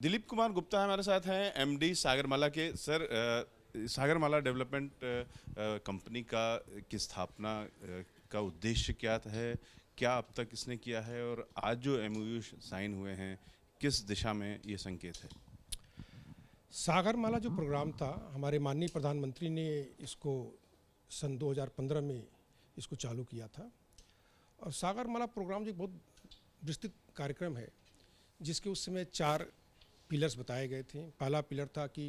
दिलीप कुमार गुप्ता हमारे साथ हैं, एमडी सागरमाला के। सर, सागरमाला डेवलपमेंट कंपनी की स्थापना का उद्देश्य क्या है, क्या अब तक इसने किया है, और आज जो एमओयू साइन हुए हैं किस दिशा में ये संकेत है? सागरमाला जो प्रोग्राम था, हमारे माननीय प्रधानमंत्री ने इसको सन 2015 में इसको चालू किया था। और सागरमाला प्रोग्राम जो बहुत विस्तृत कार्यक्रम है, जिसके उस समय 4 पिलर्स बताए गए थे। पहला पिलर था कि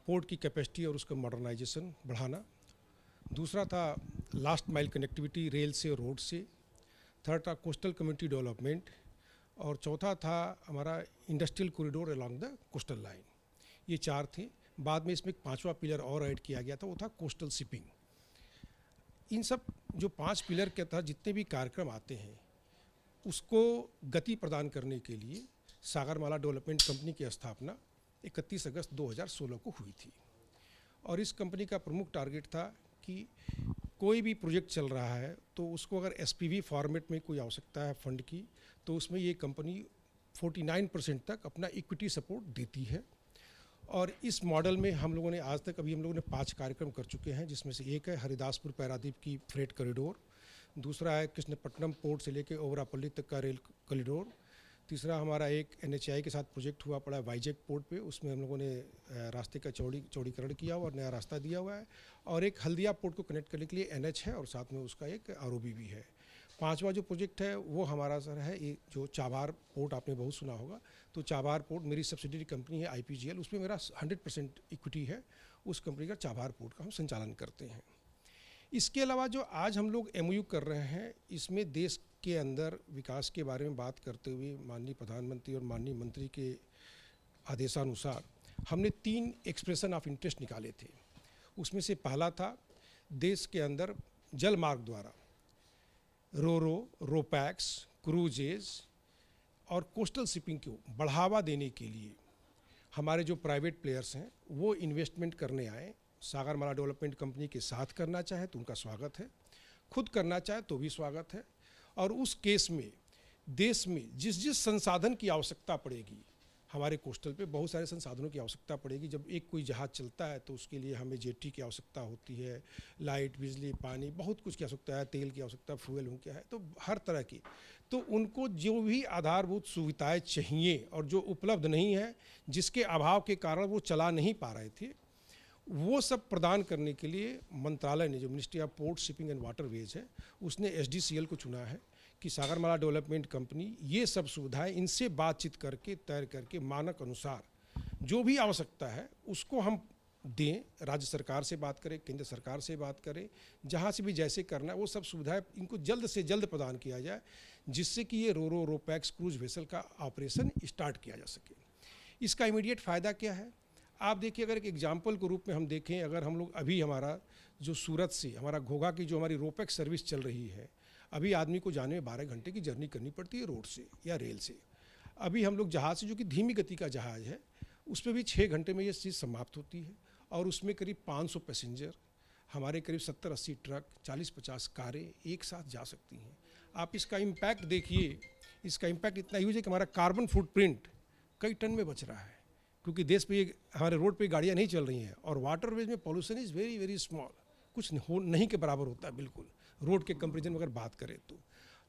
पोर्ट की कैपेसिटी और उसका मॉडर्नाइजेशन बढ़ाना। दूसरा था लास्ट माइल कनेक्टिविटी रेल से और रोड से। थर्ड था कोस्टल कम्युनिटी डेवलपमेंट। और चौथा था हमारा industrial corridor along the coastal line. ये 4 थे। बाद में इसमें एक 5वां पिलर और ऐड किया गया था, वो था कोस्टल शिपिंग। इन सब जो 5 पिलर के तहत जितने भी कार्यक्रम आते हैं, उसको गति प्रदान करने के लिए सागरमाला डेवलपमेंट कंपनी की स्थापना 31 अगस्त 2016 को हुई थी। और इस कंपनी का प्रमुख टारगेट था कि कोई भी प्रोजेक्ट चल रहा है तो उसको अगर एसपीवी फॉर्मेट में कोई आवश्यकता है फंड की, तो उसमें ये कंपनी 49% तक अपना इक्विटी सपोर्ट देती है। और इस मॉडल में हम लोगों ने आज तक हम लोगों ने 5 कार्यक्रम कर चुके हैं, जिसमें से एक है हरिदासपुर पैरादीप की फ्रेट कॉरिडोर। दूसरा है कृष्णपट्टनम पोर्ट से लेकर ओबरापल्ली तक का रेल कॉरिडोर। तीसरा हमारा एक एनएचआई के साथ प्रोजेक्ट हुआ पड़ा है वाइजैक पोर्ट पे, उसमें हम लोगों ने रास्ते का चौड़ीकरण किया हुआ और नया रास्ता दिया हुआ है। और एक हल्दिया पोर्ट को कनेक्ट करने के लिए एनएच है और साथ में उसका एक आरओबी भी है। 5वां जो प्रोजेक्ट है वो हमारा सर है ये जो चाबार पोर्ट, आपने बहुत सुना होगा। तो चाबार पोर्ट मेरी सब्सिडरी कंपनी है आईपीजीएल, उसमें मेरा 100% इक्विटी है। उस कंपनी का चाबार पोर्ट का हम संचालन करते हैं। इसके अलावा जो आज हम लोग एमओयू कर रहे हैं, इसमें देश के अंदर विकास के बारे में बात करते हुए माननीय प्रधानमंत्री और माननीय मंत्री के आदेशानुसार हमने 3 एक्सप्रेशन ऑफ इंटरेस्ट निकाले थे। उसमें से पहला था देश के अंदर जल मार्ग द्वारा रोपैक्स, क्रूजेज और कोस्टल शिपिंग को बढ़ावा देने के लिए हमारे जो प्राइवेट प्लेयर्स हैं वो इन्वेस्टमेंट करने आए। सागरमाला डेवलपमेंट कंपनी के साथ करना चाहे तो उनका स्वागत है, खुद करना चाहे तो भी स्वागत है। और उस केस में देश में जिस जिस संसाधन की आवश्यकता पड़ेगी, हमारे कोस्टल पे बहुत सारे संसाधनों की आवश्यकता पड़ेगी। जब एक कोई जहाज़ चलता है तो उसके लिए हमें जेट्टी की आवश्यकता होती है, लाइट, बिजली, पानी, बहुत कुछ की आवश्यकता है, तेल की आवश्यकता, फ्यूल हो क्या है, तो हर तरह की। तो उनको जो भी आधारभूत सुविधाएं चाहिए और जो उपलब्ध नहीं है, जिसके अभाव के कारण वो चला नहीं पा रहे थे, वो सब प्रदान करने के लिए मंत्रालय ने, जो ministry of port, shipping and waterways है, उसने एसडीसीएल को चुना है कि सागरमाला डेवलपमेंट कंपनी ये सब सुविधाएं इनसे बातचीत करके तय करके मानक अनुसार जो भी आवश्यकता है उसको हम दें। राज्य सरकार से बात करें, केंद्र सरकार से बात करें, जहाँ से भी जैसे करना है वो सब सुविधाएं इनको जल्द से जल्द प्रदान किया जाए, जिससे कि ये रोपैक्स क्रूज वेसल का ऑपरेशन स्टार्ट किया जा सके। इसका इमीडिएट फ़ायदा क्या है आप देखिए। अगर एक एग्जाम्पल के रूप में हम देखें, अगर हम लोग अभी हमारा जो सूरत से हमारा घोघा की जो हमारी रोपैक्स सर्विस चल रही है, अभी आदमी को जाने में 12 घंटे की जर्नी करनी पड़ती है रोड से या रेल से। अभी हम लोग जहाज़ से, जो कि धीमी गति का जहाज़ है, उस पर भी 6 घंटे में ये चीज़ समाप्त होती है। और उसमें करीब 500 पैसेंजर, हमारे करीब 70-80 ट्रक, 40-50 कारें एक साथ जा सकती हैं। आप इसका इम्पैक्ट देखिए, इसका इम्पैक्ट इतना ह्यूज है कि हमारा कार्बन फुटप्रिंट कई टन में बच रहा है, क्योंकि देश पे हमारे रोड पे गाड़ियाँ नहीं चल रही हैं। और वाटरवेज में pollution is very very small, कुछ नहीं के बराबर होता है बिल्कुल, रोड के कंपेरिजन में अगर बात करें तो।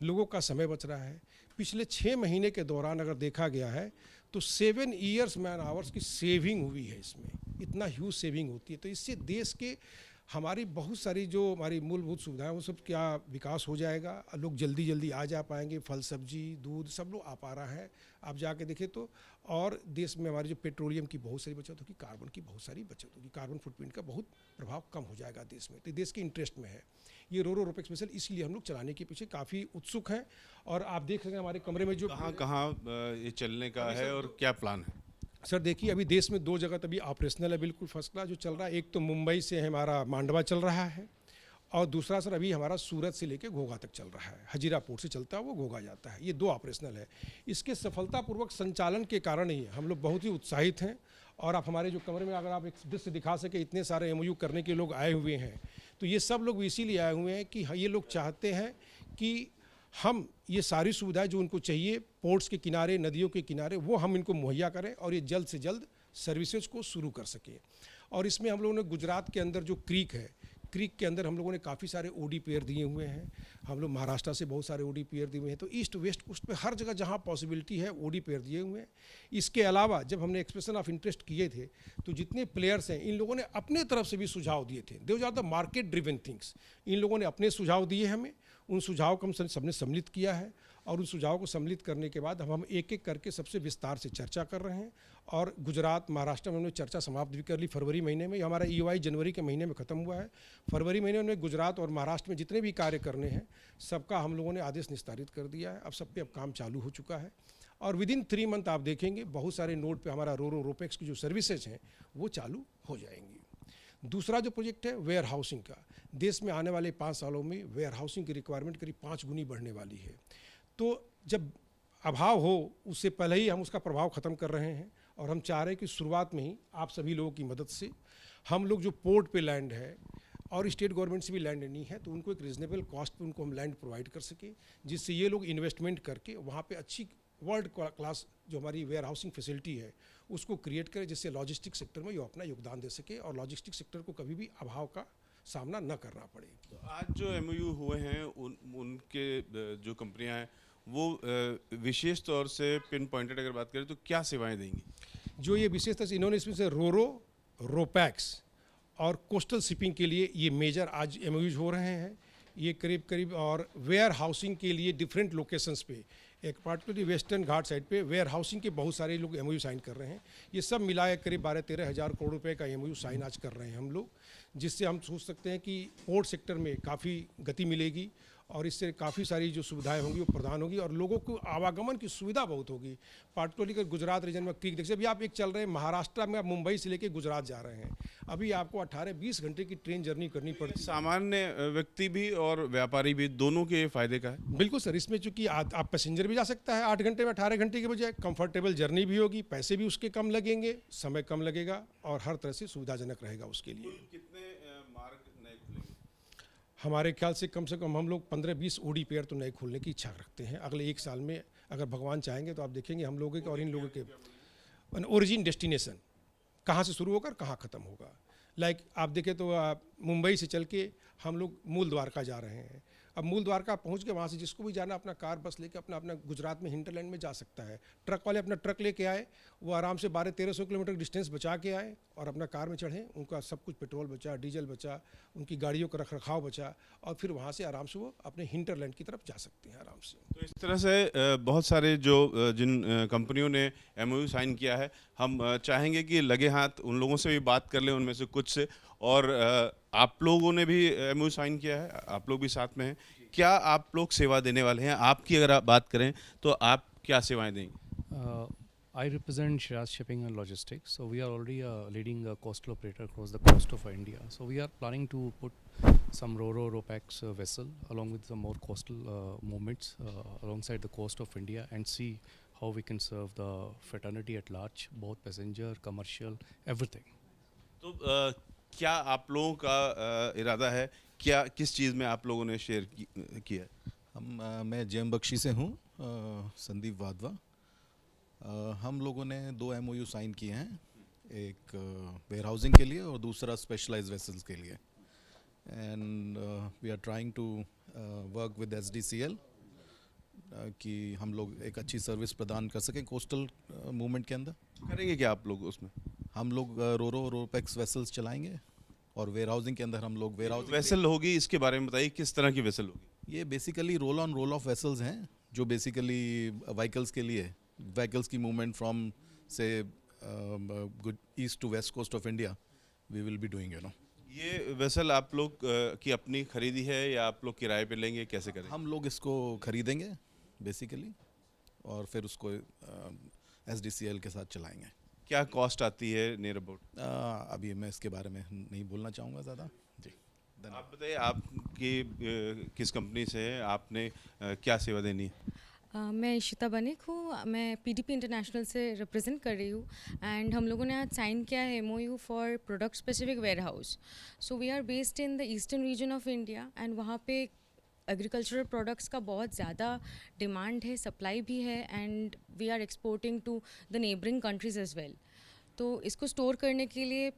लोगों का समय बच रहा है। पिछले 6 महीने के दौरान अगर देखा गया है तो 7 ईयर्स मैन आवर्स की सेविंग हुई है इसमें, इतना ह्यूज सेविंग होती है। तो इससे देश के हमारी बहुत सारी जो हमारी मूलभूत सुविधाएं वो सब क्या विकास हो जाएगा, लोग जल्दी जल्दी आ जा पाएंगे, फल सब्जी दूध सब लोग आ पा रहा है आप जाके देखें तो। और देश में हमारी जो पेट्रोलियम की बहुत सारी बचत होगी, कार्बन की बहुत सारी बचत होगी, कार्बन फुटप्रिंट का बहुत प्रभाव कम हो जाएगा देश में। तो देश के इंटरेस्ट में है ये रोपैक्स स्पेशल, इसलिए हम लोग चलाने के पीछे काफ़ी उत्सुक हैं। और आप देख सकें हमारे कमरे में जो कहाँ ये चलने का है और क्या प्लान है? सर देखिए, अभी देश में 2 जगह तभी ऑपरेशनल है, बिल्कुल फर्स्ट क्लास जो चल रहा है। एक तो मुंबई से हमारा मांडवा चल रहा है, और दूसरा सर अभी हमारा सूरत से लेके घोघा तक चल रहा है। हजीरा पोर्ट से चलता है वो घोघा जाता है। ये 2 ऑपरेशनल है। इसके सफलतापूर्वक संचालन के कारण ही हम लोग बहुत ही उत्साहित हैं। और आप हमारे जो कमरे में अगर आप एक दृश्य दिखा सके, इतने सारे एमओयू करने के लोग आए हुए हैं, तो ये सब लोग इसीलिए आए हुए हैं कि ये लोग चाहते हैं कि हम ये सारी सुविधाएं जो उनको चाहिए पोर्ट्स के किनारे, नदियों के किनारे, वो हम इनको मुहैया करें और ये जल्द से जल्द सर्विसेज को शुरू कर सकें। और इसमें हम लोगों ने गुजरात के अंदर जो क्रीक है, क्रीक के अंदर हम लोगों ने काफ़ी सारे ओडी पेयर दिए हुए हैं। हम लोग महाराष्ट्र से बहुत सारे ओडी पेयर दिए हुए हैं। तो ईस्ट वेस्ट कोस्ट पे हर जगह जहाँ पॉसिबिलिटी है ओडी पेयर दिए हुए हैं। इसके अलावा जब हमने एक्सप्रेशन ऑफ इंटरेस्ट किए थे तो जितने प्लेयर्स हैं इन लोगों ने अपने तरफ से भी सुझाव दिए थे। They are the market driven things. इन लोगों ने अपने सुझाव दिए हमें, उन सुझाव को हम सबने सम्मिलित किया है और उन सुझावों को सम्मिलित करने के बाद हम एक एक करके सबसे विस्तार से चर्चा कर रहे हैं। और गुजरात, महाराष्ट्र में हमने चर्चा समाप्त भी कर ली फरवरी महीने में। हमारा EOI जनवरी के महीने में ख़त्म हुआ है। फरवरी महीने में गुजरात और महाराष्ट्र में जितने भी कार्य करने हैं सबका हम लोगों ने आदेश निस्तारित कर दिया है। अब सब पे अब काम चालू हो चुका है और विदिन 3 मंथ आप देखेंगे बहुत सारे नोड पे हमारा रोपेक्स की जो सर्विसेज हैं वो चालू हो जाएंगी। दूसरा जो प्रोजेक्ट है वेयर हाउसिंग का, देश में आने वाले 5 सालों में वेयर हाउसिंग की रिक्वायरमेंट करीब 5 गुनी बढ़ने वाली है। तो जब अभाव हो उससे पहले ही हम उसका प्रभाव ख़त्म कर रहे हैं और हम चाह रहे हैं कि शुरुआत में ही आप सभी लोगों की मदद से हम लोग जो पोर्ट पे लैंड है और स्टेट गवर्नमेंट से भी लैंड लेनी है तो उनको एक रीजनेबल कॉस्ट पे उनको हम लैंड प्रोवाइड कर सके, जिससे ये लोग इन्वेस्टमेंट करके वहाँ पे अच्छी वर्ल्ड क्लास जो हमारी वेयर हाउसिंग फैसिलिटी है उसको क्रिएट करें, जिससे लॉजिस्टिक सेक्टर में ये अपना योगदान दे सके और लॉजिस्टिक सेक्टर को कभी भी अभाव का सामना न करना पड़े। तो आज जो MOU हुए हैं उनके जो कंपनियां हैं वो विशेष तौर से पिन पॉइंटेड अगर बात करें तो क्या सेवाएं देंगी? जो ये विशेष तरह से इन्होंने इसमें से रोपैक्स और कोस्टल शिपिंग के लिए ये मेजर आज MOUs हो रहे हैं। ये करीब करीब और वेयर हाउसिंग के लिए डिफरेंट लोकेशंस पे, एक पार्टिकुलरली वेस्टर्न घाट साइड पे वेयर हाउसिंग के बहुत सारे लोग MOU साइन कर रहे हैं। ये सब मिलाए करीब 12-13 हज़ार करोड़ रुपए का MOU साइन आज कर रहे हैं हम लोग, जिससे हम सोच सकते हैं कि पोर्ट सेक्टर में काफ़ी गति मिलेगी और इससे काफ़ी सारी जो सुविधाएं होंगी वो प्रदान होगी और लोगों को आवागमन की सुविधा बहुत होगी। पार्टिकुलरली गुजरात रीजन में क्रीक देखिए, अभी आप एक चल रहे हैं महाराष्ट्र में, आप मुंबई से लेके गुजरात जा रहे हैं, अभी आपको 18-20 घंटे की ट्रेन जर्नी करनी पड़ती है। सामान्य व्यक्ति भी और व्यापारी भी दोनों के फायदे का है। बिल्कुल सर, इसमें चूंकि आप पैसेंजर भी जा सकता है 8 घंटे में, 18 घंटे के बजाय कंफर्टेबल जर्नी भी होगी, पैसे भी उसके कम लगेंगे, समय कम लगेगा और हर तरह से सुविधाजनक रहेगा उसके लिए। कितने मार्ग नए खुलेंगे? हमारे ख्याल से कम हम लोग 15-20 ओडी पेयर तो नए खोलने की इच्छा रखते हैं अगले 1 साल में। अगर भगवान चाहेंगे तो आप देखेंगे हम लोगों के और इन लोगों के ओरिजिन डेस्टिनेशन कहाँ से शुरू होकर कहाँ ख़त्म होगा। लाइक आप देखें तो मुंबई से चल के हम लोग मूल द्वारका जा रहे हैं। अब मूल द्वारका पहुंच के वहाँ से जिसको भी जाना अपना कार बस लेके अपना गुजरात में हिंटरलैंड में जा सकता है। ट्रक वाले अपना ट्रक लेके आए, वो आराम से 1200-1300 किलोमीटर डिस्टेंस बचा के आए और अपना कार में चढ़े, उनका सब कुछ पेट्रोल बचा, डीजल बचा, उनकी गाड़ियों का रखरखाव बचा और फिर वहाँ से आराम से वो अपने हिंटरलैंड की तरफ जा सकते हैं आराम से। तो इस तरह से बहुत सारे जो जिन कंपनियों ने MOU साइन किया है, हम चाहेंगे कि लगे हाथ उन लोगों से भी बात कर लें, उनमें से कुछ से। और आप लोगों ने भी MOU साइन किया है, आप लोग भी साथ में हैं। क्या आप लोग सेवा देने वाले हैं? आपकी अगर आप बात करें तो आप क्या सेवाएं देंगे? I represent Shiraz Shipping and Logistics. So we are already a leading coastal operator across the coast of India. So we are planning to put some Ropax vessel along with some more coastal movements alongside the coast of India and see how we can serve the fraternity at large, both passenger, commercial, everything. तो क्या आप लोगों का इरादा है, क्या किस चीज़ में आप लोगों ने शेयर किया? मैं जेम बख्शी से हूँ, संदीप वाधवा। हम लोगों ने 2 MOU साइन किए हैं, एक वेयर हाउसिंग के लिए और दूसरा स्पेशलाइज्ड वेसल्स के लिए। And we are trying to work with SDCL कि हम लोग एक अच्छी सर्विस प्रदान कर सकें कोस्टल मूवमेंट के अंदर। करेंगे क्या आप लोग उसमें? हम लोग रोपेक्स वेसल्स चलाएंगे और वेयर हाउसिंग के अंदर हम लोग वेयर हाउसिंग वेसल होगी, इसके बारे में बताइए, किस तरह की वेसल होगी? ये basically roll on roll off vessels हैं जो बेसिकली व्हीकल्स के लिए, व्हीकल्स की मूवमेंट फ्रॉम से east to west coast of India we will be doing, ये वेसल आप लोग की अपनी खरीदी है या आप लोग किराए पे लेंगे, कैसे करेंगे? हम लोग इसको खरीदेंगे बेसिकली और फिर उसको SDCL के साथ चलाएंगे। क्या कॉस्ट आती है नियर अबाउट? अभी मैं इसके बारे में नहीं बोलना चाहूँगा ज़्यादा जी। आप बताइए, आपकी किस कंपनी से है, आपने क्या सेवा देनी है? मैं इशिता बनिक हूँ, मैं PDP इंटरनेशनल से रिप्रेजेंट कर रही हूँ एंड हम लोगों ने आज साइन किया है MOU for product specific warehouse. So we are based in the eastern region of India and वहाँ पे एग्रीकल्चरल प्रोडक्ट्स का बहुत ज़्यादा डिमांड है, सप्लाई भी है, and we are exporting to the neighbouring countries as well. तो इसको स्टोर करने के लिए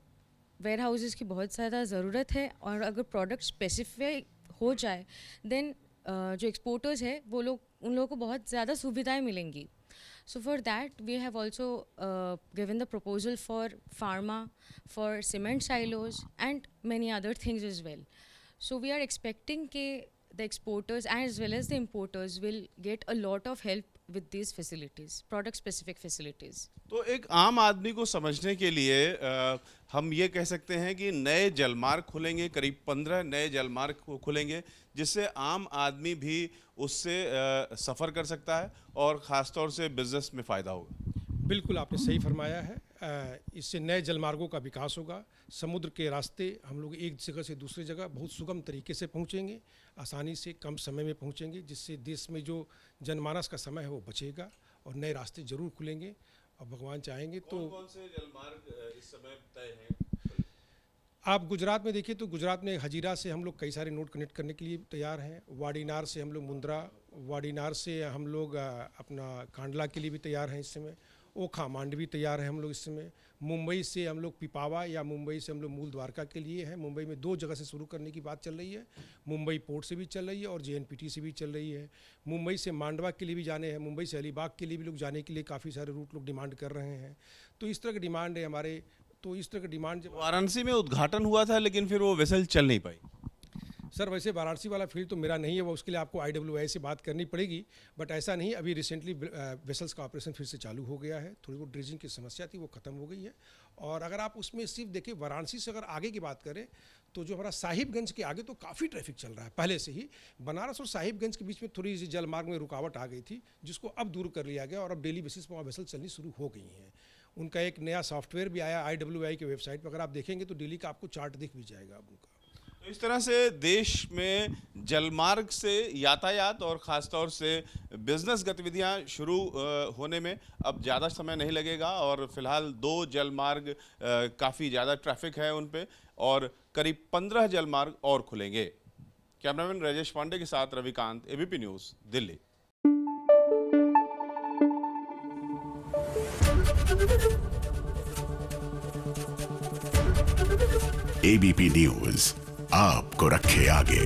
वेयर हाउसेज़ की बहुत ज़्यादा ज़रूरत है, और अगर प्रोडक्ट स्पेसिफिक हो जाए देन जो एक्सपोर्टर्स है वो लोग, उन लोगों को बहुत ज़्यादा सुविधाएं मिलेंगी। So for that we have also given the proposal for pharma, for cement silos and many other things as well. So we are expecting that the exporters as well as the importers will get a lot of help with these facilities, product specific facilities. तो एक आम आदमी को समझने के लिए हम ये कह सकते हैं कि नए जलमार्ग खुलेंगे, करीब 15 नए जलमार्ग खुलेंगे, जिससे आम आदमी भी उससे सफ़र कर सकता है और ख़ासतौर से बिज़नेस में फ़ायदा होगा। बिल्कुल आपने सही फरमाया है। इससे नए जलमार्गों का विकास होगा। समुद्र के रास्ते हम लोग एक जगह से दूसरी जगह बहुत सुगम तरीके से पहुंचेंगे, आसानी से कम समय में पहुंचेंगे, जिससे देश में जो जनमानस का समय है वो बचेगा और नए रास्ते जरूर खुलेंगे। और भगवान चाहेंगे तो कौन से जलमार्ग इस समय तय हैं? आप गुजरात में देखिए तो गुजरात में हजीरा से हम लोग कई सारे नोड कनेक्ट करने के लिए तैयार हैं। वाडीनार से हम लोग मुंद्रा, वाडीनार से हम लोग अपना कांडला के लिए भी तैयार हैं इस समय। ओखा मांडवी तैयार है हम लोग इस समय। मुंबई से हम लोग पिपावा या मुंबई से हम लोग मूल द्वारका के लिए हैं। मुंबई में 2 जगह से शुरू करने की बात चल रही है। मुंबई पोर्ट से भी चल रही है और JNPT से भी चल रही है। मुंबई से मांडवा के लिए भी जाने हैं, मुंबई से अलीबाग के लिए भी लोग जाने के लिए काफ़ी सारे रूट लोग डिमांड कर रहे हैं। तो इस तरह की डिमांड है हमारे। तो इस तरह की डिमांड जब वाराणसी में उद्घाटन हुआ था लेकिन फिर वो वेसल चल नहीं पाई। सर वैसे वाराणसी वाला फील्ड तो मेरा नहीं है, वो उसके लिए आपको IWI से बात करनी पड़ेगी। बट ऐसा नहीं, अभी रिसेंटली वेसल्स का ऑपरेशन फिर से चालू हो गया है। थोड़ी वो ड्रेजिंग की समस्या थी, वो ख़त्म हो गई है। और अगर आप उसमें सिर्फ देखिए वाराणसी से अगर आगे की बात करें तो जो हमारा साहिबगंज के आगे तो काफ़ी ट्रैफिक चल रहा है पहले से ही। बनारस और साहिबगंज के बीच में थोड़ी सी जलमार्ग में रुकावट आ गई थी, जिसको अब दूर कर लिया गया और अब डेली बेसिस पर वहाँ वेसल चलनी शुरू हो गई हैं। उनका एक नया सॉफ्टवेयर भी आया IWI के वेबसाइट पर, अगर आप देखेंगे तो डेली का आपको चार्ट दिख भी जाएगा अब उनका। तो इस तरह से देश में जलमार्ग से यातायात और ख़ासतौर से बिजनेस गतिविधियां शुरू होने में अब ज़्यादा समय नहीं लगेगा। और फिलहाल 2 जलमार्ग काफ़ी ज़्यादा ट्रैफिक है उन पे, और करीब 15 जलमार्ग और खुलेंगे। कैमरामैन राजेश पांडे के साथ Ravikant, ABP news, Delhi. ABP news आपको रखे आगे।